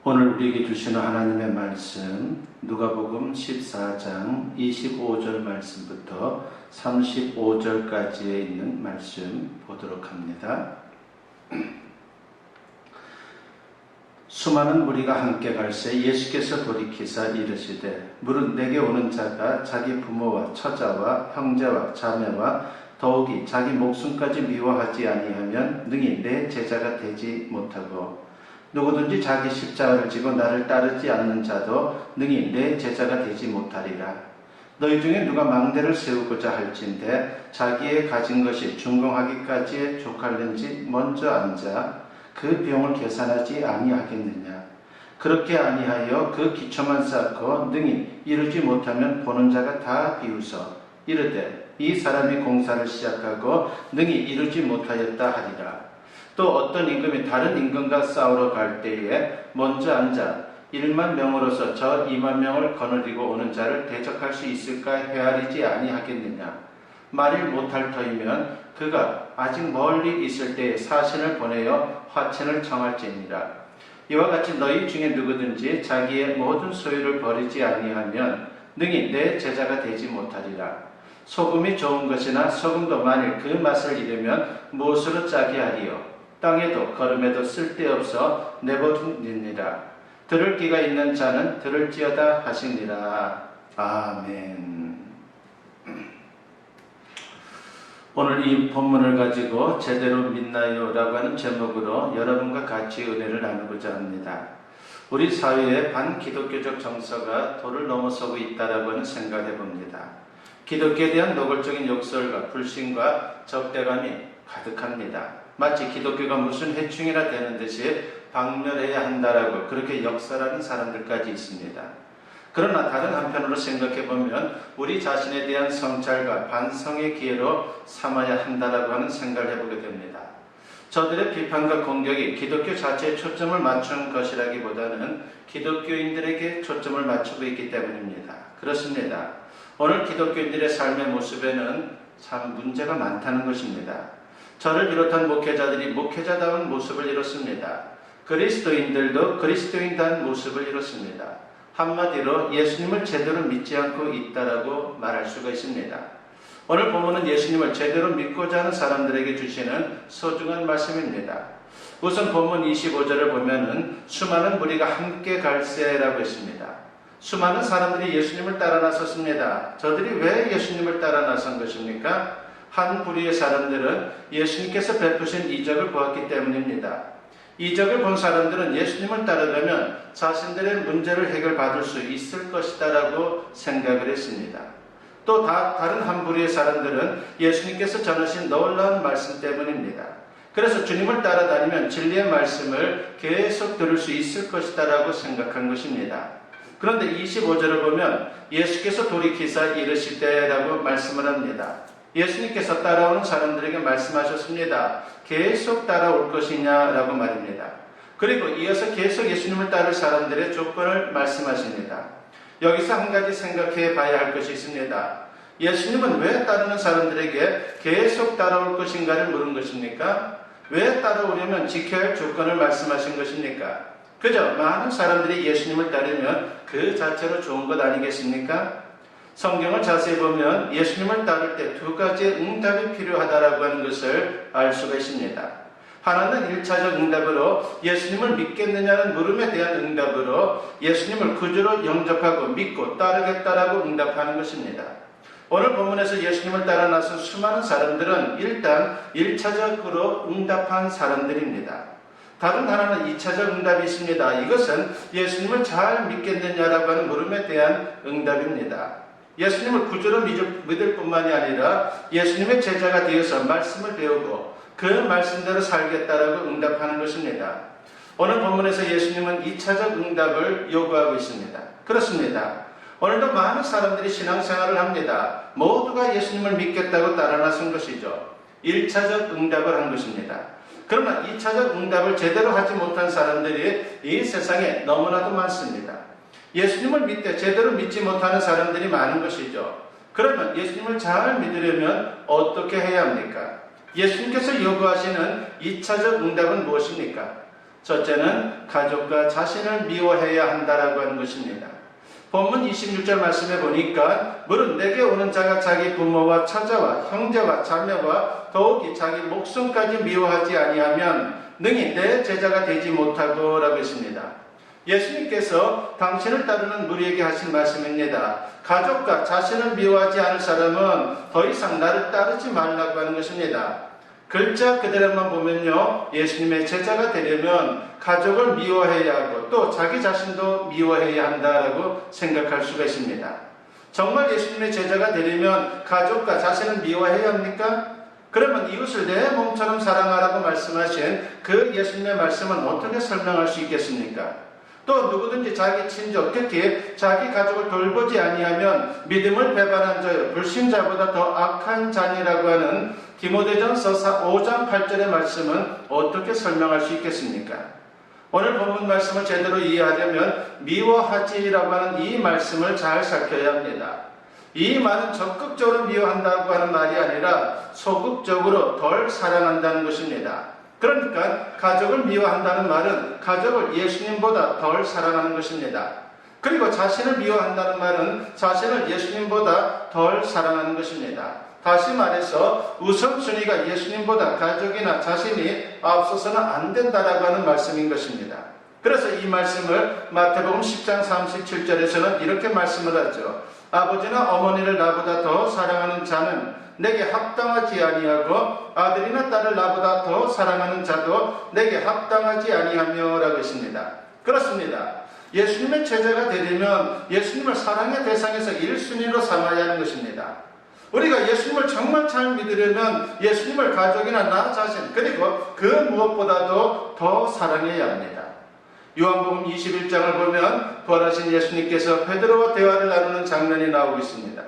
오늘 우리에게 주시는 하나님의 말씀 누가복음 14장 25절 말씀부터 35절까지에 있는 말씀 보도록 합니다. 수많은 무리가 함께 갈새 예수께서 돌이키사 이르시되 무릇 내게 오는 자가 자기 부모와 처자와 형제와 자매와 더욱이 자기 목숨까지 미워하지 아니하면 능히 내 제자가 되지 못하고 누구든지 자기 십자가를 지고 나를 따르지 않는 자도 능히 내 제자가 되지 못하리라. 너희 중에 누가 망대를 세우고자 할진대 자기의 가진 것이 준공하기까지에 족할는지 먼저 앉아 그 비용을 계산하지 아니하겠느냐. 그렇게 아니하여 그 기초만 쌓고 능히 이루지 못하면 보는 자가 다 비웃어 이르되 이 사람이 공사를 시작하고 능히 이루지 못하였다 하리라. 또 어떤 임금이 다른 임금과 싸우러 갈 때에 먼저 앉아 1만 명으로서 저 2만 명을 거느리고 오는 자를 대적할 수 있을까 헤아리지 아니하겠느냐. 말을 못할 터이면 그가 아직 멀리 있을 때에 사신을 보내어 화친을 청할지니라. 이와 같이 너희 중에 누구든지 자기의 모든 소유를 버리지 아니하면 능히 내 제자가 되지 못하리라. 소금이 좋은 것이나 소금도 만일 그 맛을 잃으면 무엇으로 짜게 하리요. 땅에도 거름에도 쓸데없어 내버리니라. 들을 귀가 있는 자는 들을지어다 하시니라. 아멘. 오늘 이 본문을 가지고 제대로 믿나요? 라고 하는 제목으로 여러분과 같이 은혜를 나누고자 합니다. 우리 사회의 반기독교적 정서가 도를 넘어서고 있다라고 하는 생각을 해봅니다. 기독교에 대한 노골적인 욕설과 불신과 적대감이 가득합니다. 마치 기독교가 무슨 해충이라 되는 듯이 박멸해야 한다라고 그렇게 역설하는 사람들까지 있습니다. 그러나 다른 한편으로 생각해보면 우리 자신에 대한 성찰과 반성의 기회로 삼아야 한다라고 하는 생각을 해보게 됩니다. 저들의 비판과 공격이 기독교 자체에 초점을 맞춘 것이라기보다는 기독교인들에게 초점을 맞추고 있기 때문입니다. 그렇습니다. 오늘 기독교인들의 삶의 모습에는 참 문제가 많다는 것입니다. 저를 비롯한 목회자들이 목회자다운 모습을 이뤘습니다. 그리스도인들도 그리스도인다운 모습을 이뤘습니다. 한마디로 예수님을 제대로 믿지 않고 있다라고 말할 수가 있습니다. 오늘 본문은 예수님을 제대로 믿고자 하는 사람들에게 주시는 소중한 말씀입니다. 우선 본문 25절을 보면은 수많은 무리가 함께 갈새라고 했습니다. 수많은 사람들이 예수님을 따라 나섰습니다. 저들이 왜 예수님을 따라 나선 것입니까? 한 부류의 사람들은 예수님께서 베푸신 이적을 보았기 때문입니다. 이적을 본 사람들은 예수님을 따라가면 자신들의 문제를 해결받을 수 있을 것이다 라고 생각을 했습니다. 또 다른 한 부류의 사람들은 예수님께서 전하신 놀라운 말씀 때문입니다. 그래서 주님을 따라다니면 진리의 말씀을 계속 들을 수 있을 것이다 라고 생각한 것입니다. 그런데 25절을 보면 예수께서 돌이키사 이르시되라고 말씀을 합니다. 예수님께서 따라오는 사람들에게 말씀하셨습니다. 계속 따라올 것이냐라고 말입니다. 그리고 이어서 계속 예수님을 따를 사람들의 조건을 말씀하십니다. 여기서 한 가지 생각해 봐야 할 것이 있습니다. 예수님은 왜 따르는 사람들에게 계속 따라올 것인가를 물은 것입니까? 왜 따라오려면 지켜야 할 조건을 말씀하신 것입니까? 그저 많은 사람들이 예수님을 따르면 그 자체로 좋은 것 아니겠습니까? 성경을 자세히 보면 예수님을 따를 때 두 가지의 응답이 필요하다라고 하는 것을 알 수가 있습니다. 하나는 1차적 응답으로 예수님을 믿겠느냐는 물음에 대한 응답으로 예수님을 구주로 영접하고 믿고 따르겠다라고 응답하는 것입니다. 오늘 본문에서 예수님을 따라 나선 수많은 사람들은 일단 1차적으로 응답한 사람들입니다. 다른 하나는 2차적 응답이 있습니다. 이것은 예수님을 잘 믿겠느냐라고 하는 물음에 대한 응답입니다. 예수님을 구주로 믿을 뿐만이 아니라 예수님의 제자가 되어서 말씀을 배우고 그 말씀대로 살겠다라고 응답하는 것입니다. 오늘 본문에서 예수님은 2차적 응답을 요구하고 있습니다. 그렇습니다. 오늘도 많은 사람들이 신앙생활을 합니다. 모두가 예수님을 믿겠다고 따라 나선 것이죠. 1차적 응답을 한 것입니다. 그러나 2차적 응답을 제대로 하지 못한 사람들이 이 세상에 너무나도 많습니다. 예수님을 믿되 제대로 믿지 못하는 사람들이 많은 것이죠. 그러면 예수님을 잘 믿으려면 어떻게 해야 합니까? 예수님께서 요구하시는 2차적 응답은 무엇입니까? 첫째는 가족과 자신을 미워해야 한다라고 하는 것입니다. 본문 26절 말씀에 보니까 물은 내게 오는 자가 자기 부모와 처자와 형제와 자매와 더욱이 자기 목숨까지 미워하지 아니하면 능히 내 제자가 되지 못하고 라고 했습니다. 예수님께서 당신을 따르는 무리에게 하신 말씀입니다. 가족과 자신을 미워하지 않을 사람은 더 이상 나를 따르지 말라고 하는 것입니다. 글자 그대로만 보면요, 예수님의 제자가 되려면 가족을 미워해야 하고 또 자기 자신도 미워해야 한다라고 생각할 수가 있습니다. 정말 예수님의 제자가 되려면 가족과 자신을 미워해야 합니까? 그러면 이웃을 내 몸처럼 사랑하라고 말씀하신 그 예수님의 말씀은 어떻게 설명할 수 있겠습니까? 또 누구든지 자기 친족, 특히 자기 가족을 돌보지 아니하면 믿음을 배반한 자요 불신자보다 더 악한 자니라고 하는 디모데전서 5장 8절의 말씀은 어떻게 설명할 수 있겠습니까? 오늘 본문 말씀을 제대로 이해하려면 미워하지라고 하는 이 말씀을 잘 살펴야 합니다. 이 말은 적극적으로 미워한다고 하는 말이 아니라 소극적으로 덜 사랑한다는 것입니다. 그러니까 가족을 미워한다는 말은 가족을 예수님보다 덜 사랑하는 것입니다. 그리고 자신을 미워한다는 말은 자신을 예수님보다 덜 사랑하는 것입니다. 다시 말해서 우선순위가 예수님보다 가족이나 자신이 앞서서는 안 된다라고 하는 말씀인 것입니다. 그래서 이 말씀을 마태복음 10장 37절에서는 이렇게 말씀을 하죠. 아버지나 어머니를 나보다 더 사랑하는 자는 내게 합당하지 아니하고 아들이나 딸을 나보다 더 사랑하는 자도 내게 합당하지 아니하며 라고 했습니다. 그렇습니다. 예수님의 제자가 되려면 예수님을 사랑의 대상에서 1순위로 삼아야 하는 것입니다. 우리가 예수님을 정말 잘 믿으려면 예수님을 가족이나 나 자신 그리고 그 무엇보다도 더 사랑해야 합니다. 요한복음 21장을 보면 부활하신 예수님께서 베드로와 대화를 나누는 장면이 나오고 있습니다.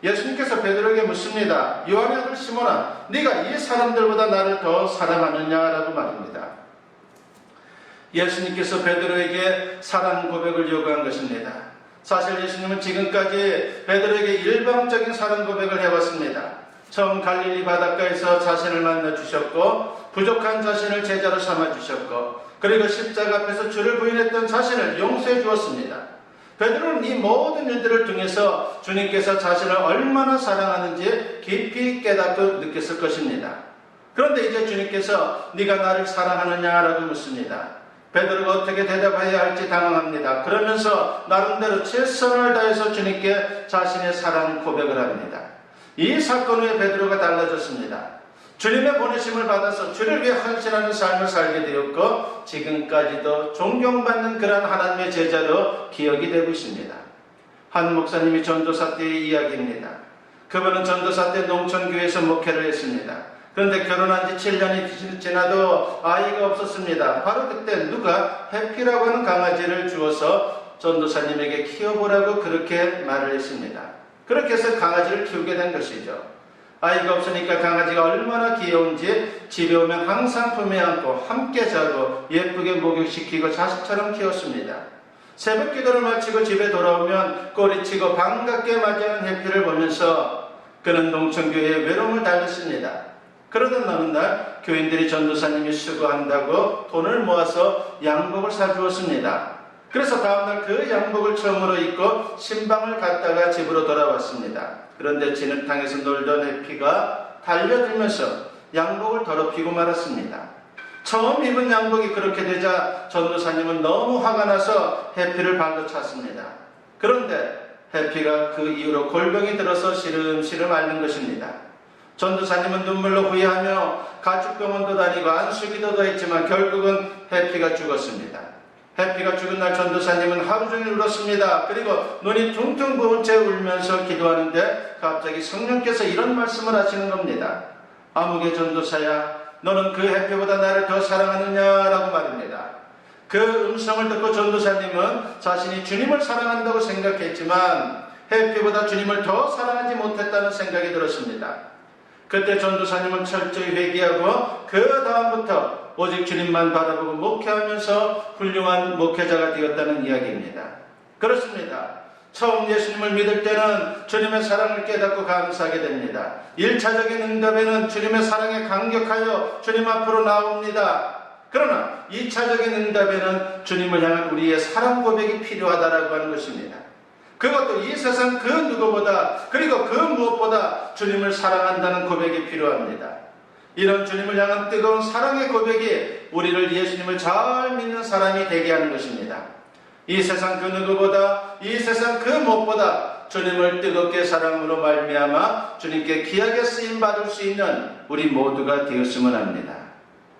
예수님께서 베드로에게 묻습니다. 요한의 아들 시몬아, 네가 이 사람들보다 나를 더 사랑하느냐라고 말합니다. 예수님께서 베드로에게 사랑 고백을 요구한 것입니다. 사실 예수님은 지금까지 베드로에게 일방적인 사랑 고백을 해왔습니다. 처음 갈릴리 바닷가에서 자신을 만나 주셨고 부족한 자신을 제자로 삼아 주셨고 그리고 십자가 앞에서 주를 부인했던 자신을 용서해 주었습니다. 베드로는 이 모든 일들을 통해서 주님께서 자신을 얼마나 사랑하는지 깊이 깨닫고 느꼈을 것입니다. 그런데 이제 주님께서 네가 나를 사랑하느냐라고 묻습니다. 베드로가 어떻게 대답해야 할지 당황합니다. 그러면서 나름대로 최선을 다해서 주님께 자신의 사랑 고백을 합니다. 이 사건 후에 베드로가 달라졌습니다. 주님의 보내심을 받아서 주를 위해 헌신하는 삶을 살게 되었고 지금까지도 존경받는 그러한 하나님의 제자로 기억이 되고 있습니다. 한 목사님이 전도사 때의 이야기입니다. 그분은 전도사 때 농촌교회에서 목회를 했습니다. 그런데 결혼한 지 7년이 지나도 아이가 없었습니다. 바로 그때 누가 해피라고 하는 강아지를 주어서 전도사님에게 키워보라고 그렇게 말을 했습니다. 그렇게 해서 강아지를 키우게 된 것이죠. 아이가 없으니까 강아지가 얼마나 귀여운지 집에 오면 항상 품에 안고 함께 자고 예쁘게 목욕시키고 자식처럼 키웠습니다. 새벽 기도를 마치고 집에 돌아오면 꼬리치고 반갑게 맞이하는 해피를 보면서 그는 농촌교회의 외로움을 달랬습니다. 그러던 어느 날 교인들이 전도사님이 수고한다고 돈을 모아서 양복을 사주었습니다. 그래서 다음날 그 양복을 처음으로 입고 신방을 갔다가 집으로 돌아왔습니다. 그런데 진흙탕에서 놀던 해피가 달려들면서 양복을 더럽히고 말았습니다. 처음 입은 양복이 그렇게 되자 전도사님은 너무 화가 나서 해피를 발로 찼습니다. 그런데 해피가 그 이후로 골병이 들어서 시름시름 앓는 것입니다. 전도사님은 눈물로 후회하며 가축병원도 다니고 안수기도도 했지만 결국은 해피가 죽었습니다. 해피가 죽은 날 전도사님은 하루 종일 울었습니다. 그리고 눈이 퉁퉁 부은 채 울면서 기도하는데 갑자기 성령께서 이런 말씀을 하시는 겁니다. 아무개 전도사야, 너는 그 해피보다 나를 더 사랑하느냐라고 말입니다. 그 음성을 듣고 전도사님은 자신이 주님을 사랑한다고 생각했지만 해피보다 주님을 더 사랑하지 못했다는 생각이 들었습니다. 그때 전도사님은 철저히 회개하고 그 다음부터 오직 주님만 바라보고 목회하면서 훌륭한 목회자가 되었다는 이야기입니다. 그렇습니다. 처음 예수님을 믿을 때는 주님의 사랑을 깨닫고 감사하게 됩니다. 1차적인 응답에는 주님의 사랑에 감격하여 주님 앞으로 나옵니다. 그러나 2차적인 응답에는 주님을 향한 우리의 사랑 고백이 필요하다라고 하는 것입니다. 그것도 이 세상 그 누구보다, 그리고 그 무엇보다 주님을 사랑한다는 고백이 필요합니다. 이런 주님을 향한 뜨거운 사랑의 고백이 우리를 예수님을 잘 믿는 사람이 되게 하는 것입니다. 이 세상 그 누구보다, 이 세상 그 무엇보다 주님을 뜨겁게 사랑으로 말미암아 주님께 귀하게 쓰임받을 수 있는 우리 모두가 되었으면 합니다.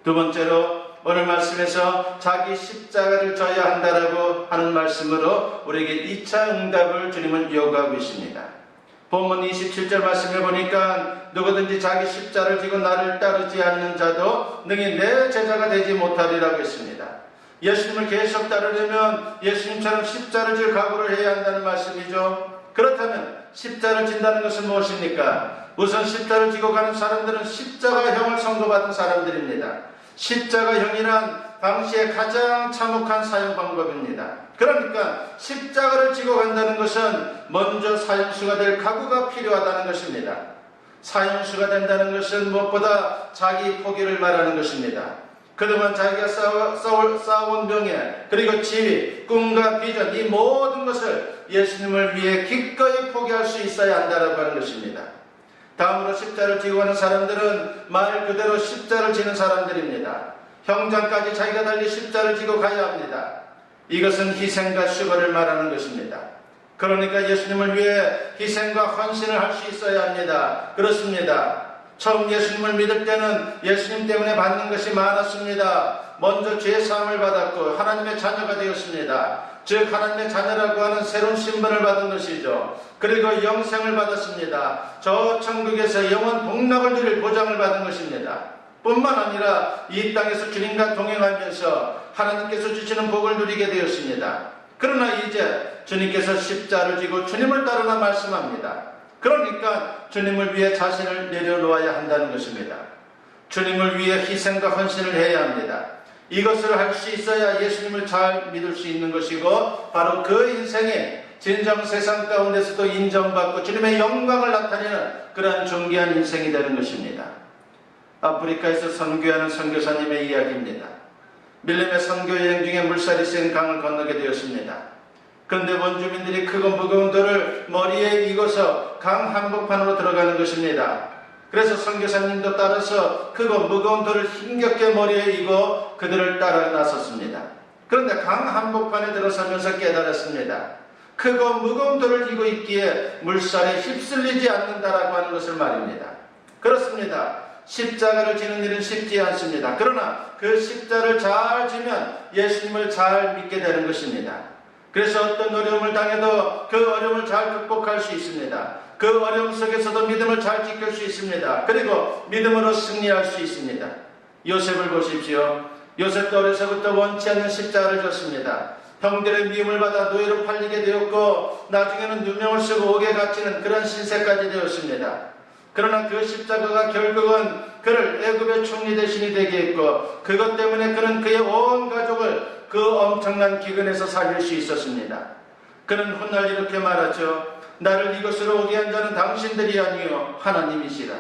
두 번째로 오늘 말씀에서 자기 십자가를 져야 한다라고 하는 말씀으로 우리에게 2차 응답을 주님은 요구하고 있습니다. 본문 27절 말씀에 보니까 누구든지 자기 십자를 지고 나를 따르지 않는 자도 능히 내 제자가 되지 못하리라고 했습니다. 예수님을 계속 따르려면 예수님처럼 십자를 질 각오를 해야 한다는 말씀이죠. 그렇다면 십자를 진다는 것은 무엇입니까? 우선 십자를 지고 가는 사람들은 십자가형을 선고받은 사람들입니다. 십자가형이란 당시에 가장 참혹한 사형 방법입니다. 그러니까 십자가를 지고 간다는 것은 먼저 사형수가 될 각오가 필요하다는 것입니다. 사형수가 된다는 것은 무엇보다 자기 포기를 말하는 것입니다. 그동안 자기가 쌓아온 명예, 그리고 지위, 꿈과 비전, 이 모든 것을 예수님을 위해 기꺼이 포기할 수 있어야 한다고 하는 것입니다. 다음으로 십자를 지고 가는 사람들은 말 그대로 십자를 지는 사람들입니다. 형장까지 자기가 달리 십자를 지고 가야 합니다. 이것은 희생과 수고를 말하는 것입니다. 그러니까 예수님을 위해 희생과 헌신을 할 수 있어야 합니다. 그렇습니다. 처음 예수님을 믿을 때는 예수님 때문에 받는 것이 많았습니다. 먼저 죄사함을 받았고 하나님의 자녀가 되었습니다. 즉 하나님의 자녀라고 하는 새로운 신분을 받은 것이죠. 그리고 영생을 받았습니다. 저 천국에서 영원 복락을 누릴 보장을 받은 것입니다. 뿐만 아니라 이 땅에서 주님과 동행하면서 하나님께서 주시는 복을 누리게 되었습니다. 그러나 이제 주님께서 십자를 지고 주님을 따르라 말씀합니다. 그러니까 주님을 위해 자신을 내려놓아야 한다는 것입니다. 주님을 위해 희생과 헌신을 해야 합니다. 이것을 할 수 있어야 예수님을 잘 믿을 수 있는 것이고 바로 그 인생에 진정 세상 가운데서도 인정받고 주님의 영광을 나타내는 그러한 존귀한 인생이 되는 것입니다. 아프리카에서 선교하는 선교사님의 이야기입니다. 밀림의 선교여행 중에 물살이 센 강을 건너게 되었습니다. 그런데 원주민들이 크고 무거운 돌을 머리에 이고서 강 한복판으로 들어가는 것입니다. 그래서 선교사님도 따라서 크고 무거운 돌을 힘겹게 머리에 이고 그들을 따라 나섰습니다. 그런데 강 한복판에 들어서면서 깨달았습니다. 크고 무거운 돌을 이고 있기에 물살에 휩쓸리지 않는다라고 하는 것을 말입니다. 그렇습니다. 십자가를 지는 일은 쉽지 않습니다. 그러나 그 십자를 잘 지면 예수님을 잘 믿게 되는 것입니다. 그래서 어떤 어려움을 당해도 그 어려움을 잘 극복할 수 있습니다. 그 어려움 속에서도 믿음을 잘 지킬 수 있습니다. 그리고 믿음으로 승리할 수 있습니다. 요셉을 보십시오. 요셉도 어려서부터 원치 않는 십자가를 졌습니다. 형들의 미움을 받아 노예로 팔리게 되었고 나중에는 누명을 쓰고 옥에 갇히는 그런 신세까지 되었습니다. 그러나 그 십자가가 결국은 그를 애굽의 총리 대신이 되게 했고 그것 때문에 그는 그의 온 가족을 그 엄청난 기근에서 살릴 수 있었습니다. 그는 훗날 이렇게 말하죠. 나를 이곳으로 오게 한 자는 당신들이 아니요 하나님이시라.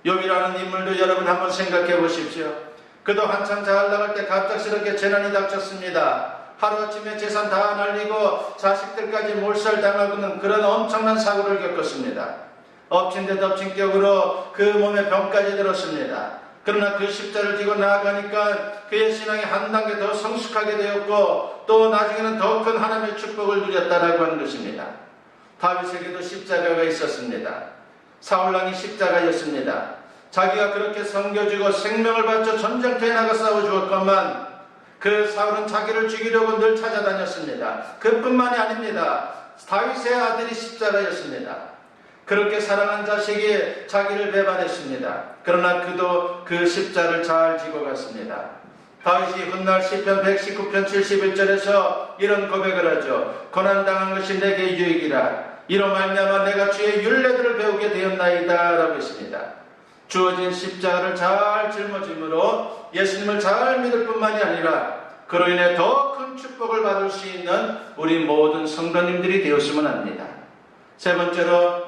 욥이라는 인물도 여러분 한번 생각해 보십시오. 그도 한참 잘 나갈 때 갑작스럽게 재난이 닥쳤습니다. 하루아침에 재산 다 날리고 자식들까지 몰살당하고는 그런 엄청난 사고를 겪었습니다. 엎친 데 덮친 격으로 그 몸에 병까지 들었습니다. 그러나 그 십자를 지고 나아가니까 그의 신앙이 한 단계 더 성숙하게 되었고 또 나중에는 더 큰 하나님의 축복을 누렸다라고 하는 것입니다. 다윗에게도 십자가가 있었습니다. 사울왕이 십자가였습니다. 자기가 그렇게 섬겨주고 생명을 바쳐 전쟁터에 나가 싸워주었건만 그 사울은 자기를 죽이려고 늘 찾아다녔습니다. 그뿐만이 아닙니다. 다윗의 아들이 십자가였습니다. 그렇게 사랑한 자식이 자기를 배반했습니다. 그러나 그도 그 십자를 잘 지고 갔습니다. 다윗이 훗날 시편 119편 71절에서 이런 고백을 하죠. 고난당한 것이 내게 유익이라. 이로 말미암아 내가 주의 율례들을 배우게 되었나이다 라고 했습니다. 주어진 십자가를 잘 짊어짐으로 예수님을 잘 믿을 뿐만이 아니라 그로 인해 더 큰 축복을 받을 수 있는 우리 모든 성도님들이 되었으면 합니다. 세 번째로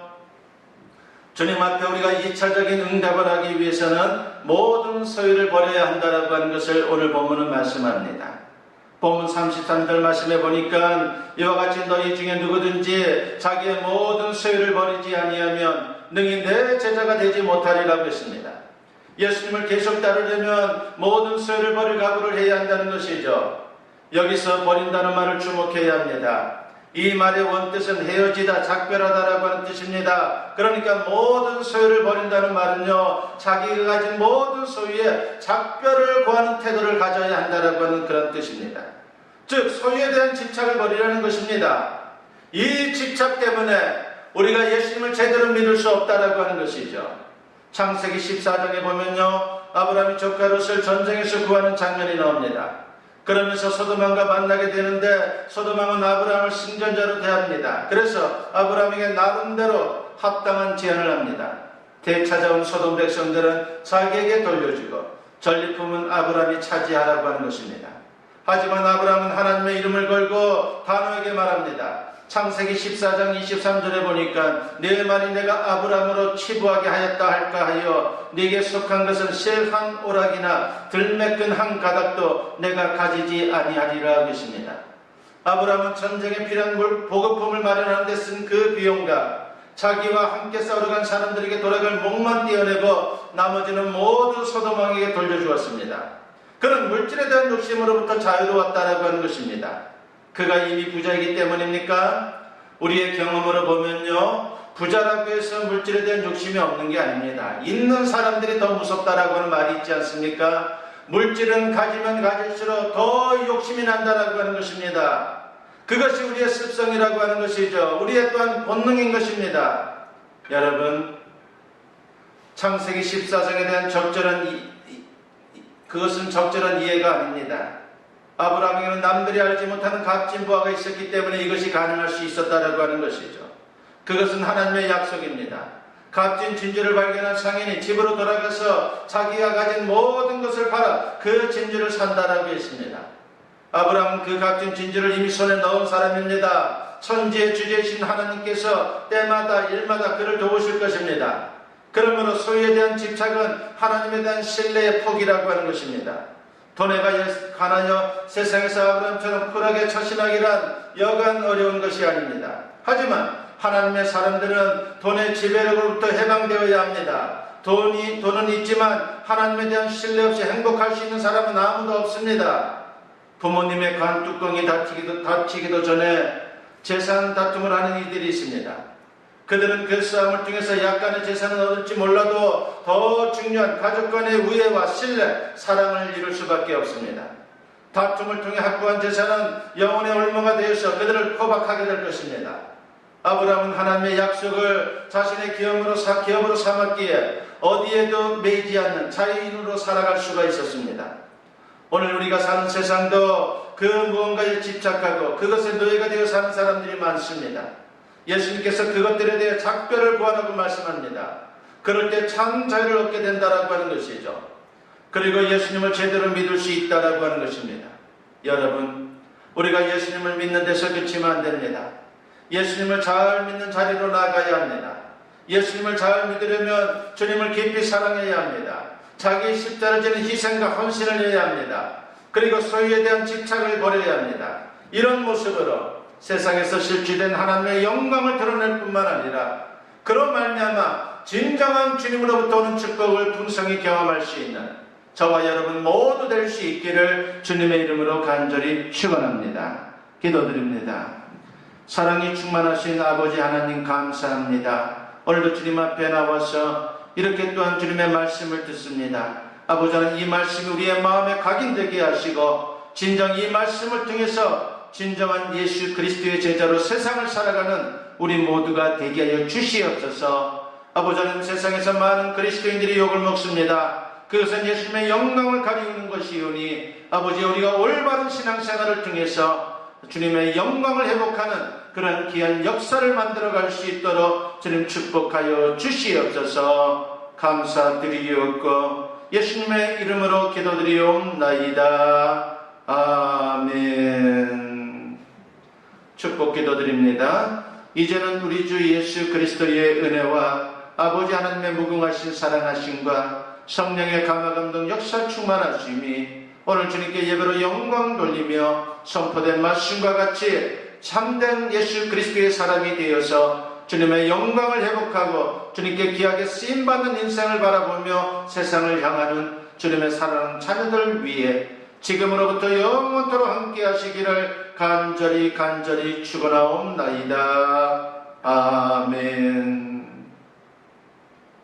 주님 앞에 우리가 2차적인 응답을 하기 위해서는 모든 소유를 버려야 한다라고 하는 것을 오늘 본문은 말씀합니다. 본문 33절 말씀해 보니까 이와 같이 너희 중에 누구든지 자기의 모든 소유를 버리지 아니하면 능히 내 제자가 되지 못하리라고 했습니다. 예수님을 계속 따르려면 모든 소유를 버릴 각오를 해야 한다는 것이죠. 여기서 버린다는 말을 주목해야 합니다. 이 말의 원뜻은 헤어지다, 작별하다라고 하는 뜻입니다. 그러니까 모든 소유를 버린다는 말은요, 자기가 가진 모든 소유에 작별을 구하는 태도를 가져야 한다라고 하는 그런 뜻입니다. 즉 소유에 대한 집착을 버리라는 것입니다. 이 집착 때문에 우리가 예수님을 제대로 믿을 수 없다라고 하는 것이죠. 창세기 14장에 보면요, 아브라함이 조카 롯을 전쟁에서 구하는 장면이 나옵니다. 그러면서 소돔왕과 만나게 되는데 소돔왕은 아브라함을 승전자로 대합니다. 그래서 아브라함에게 나름대로 합당한 제안을 합니다. 되찾아온 소돔 백성들은 자기에게 돌려주고 전리품은 아브라함이 차지하라고 하는 것입니다. 하지만 아브라함은 하나님의 이름을 걸고 단호하게 말합니다. 창세기 14장 23절에 보니까 내 말이 내가 아브라함으로 치부하게 하였다 할까 하여 네게 속한 것은 실 한 오락이나 들매끈 한 가닥도 내가 가지지 아니하리라 하겠습니다. 아브라함은 전쟁에 필요한 보급품을 마련하는 데 쓴 그 비용과 자기와 함께 싸우러 간 사람들에게 돌아갈 목만 떼어내고 나머지는 모두 소돔왕에게 돌려주었습니다. 그는 물질에 대한 욕심으로부터 자유로웠다라고 하는 것입니다. 그가 이미 부자이기 때문입니까? 우리의 경험으로 보면요, 부자라고 해서 물질에 대한 욕심이 없는 게 아닙니다. 있는 사람들이 더 무섭다라고 하는 말이 있지 않습니까? 물질은 가지면 가질수록 더 욕심이 난다라고 하는 것입니다. 그것이 우리의 습성이라고 하는 것이죠. 우리의 또한 본능인 것입니다. 여러분, 창세기 14장에 대한 그것은 적절한 이해가 아닙니다. 아브라함에게는 남들이 알지 못하는 값진 부하가 있었기 때문에 이것이 가능할 수 있었다라고 하는 것이죠. 그것은 하나님의 약속입니다. 값진 진주를 발견한 상인이 집으로 돌아가서 자기가 가진 모든 것을 팔아 그 진주를 산다라고 했습니다. 아브라함은 그 값진 진주를 이미 손에 넣은 사람입니다. 천지의 주제이신 하나님께서 때마다 일마다 그를 도우실 것입니다. 그러므로 소유에 대한 집착은 하나님에 대한 신뢰의 포기라고 하는 것입니다. 돈에 관하여 세상에서 아브라함처럼 쿨하게 처신하기란 여간 어려운 것이 아닙니다. 하지만 하나님의 사람들은 돈의 지배력으로부터 해방되어야 합니다. 돈은 있지만 하나님에 대한 신뢰 없이 행복할 수 있는 사람은 아무도 없습니다. 부모님의 관뚜껑이 닫히기도 전에 재산 다툼을 하는 이들이 있습니다. 그들은 그 싸움을 통해서 약간의 재산은 얻을지 몰라도 더 중요한 가족 간의 우애와 신뢰, 사랑을 이룰 수밖에 없습니다. 다툼을 통해 확보한 재산은 영혼의 올무가 되어서 그들을 포박하게 될 것입니다. 아브라함은 하나님의 약속을 자신의 기업으로 삼았기에 어디에도 매이지 않는 자유인으로 살아갈 수가 있었습니다. 오늘 우리가 사는 세상도 그 무언가에 집착하고 그것에 노예가 되어 사는 사람들이 많습니다. 예수님께서 그것들에 대해 작별을 구하라고 말씀합니다. 그럴 때 참 자유를 얻게 된다라고 하는 것이죠. 그리고 예수님을 제대로 믿을 수 있다라고 하는 것입니다. 여러분, 우리가 예수님을 믿는 데서 그치면 안 됩니다. 예수님을 잘 믿는 자리로 나아가야 합니다. 예수님을 잘 믿으려면 주님을 깊이 사랑해야 합니다. 자기 십자가를 지는 희생과 헌신을 해야 합니다. 그리고 소유에 대한 집착을 버려야 합니다. 이런 모습으로 세상에서 실추된 하나님의 영광을 드러낼 뿐만 아니라 그로 말미암아 진정한 주님으로부터 오는 축복을 풍성히 경험할 수 있는 저와 여러분 모두 될 수 있기를 주님의 이름으로 간절히 축원합니다. 기도드립니다. 사랑이 충만하신 아버지 하나님 감사합니다. 오늘도 주님 앞에 나와서 이렇게 또한 주님의 말씀을 듣습니다. 아버지 하나님, 이 말씀이 우리의 마음에 각인되게 하시고 진정 이 말씀을 통해서 진정한 예수 그리스도의 제자로 세상을 살아가는 우리 모두가 되게 하여 주시옵소서. 아버지 하나님, 세상에서 많은 그리스도인들이 욕을 먹습니다. 그것은 예수님의 영광을 가리우는 것이오니 아버지, 우리가 올바른 신앙생활을 통해서 주님의 영광을 회복하는 그런 귀한 역사를 만들어갈 수 있도록 주님 축복하여 주시옵소서. 감사드리옵고 예수님의 이름으로 기도드리옵나이다. 아멘. 축복 기도드립니다. 이제는 우리 주 예수 그리스도의 은혜와 아버지 하나님의 무궁하신 사랑하심과 성령의 감화감동 역사 충만하심이 오늘 주님께 예배로 영광 돌리며 선포된 말씀과 같이 참된 예수 그리스도의 사람이 되어서 주님의 영광을 회복하고 주님께 귀하게 쓰임받는 인생을 바라보며 세상을 향하는 주님의 사랑하는 자녀들 위해 지금으로부터 영원토록 함께 하시기를 간절히 축원하옵나이다. 아멘.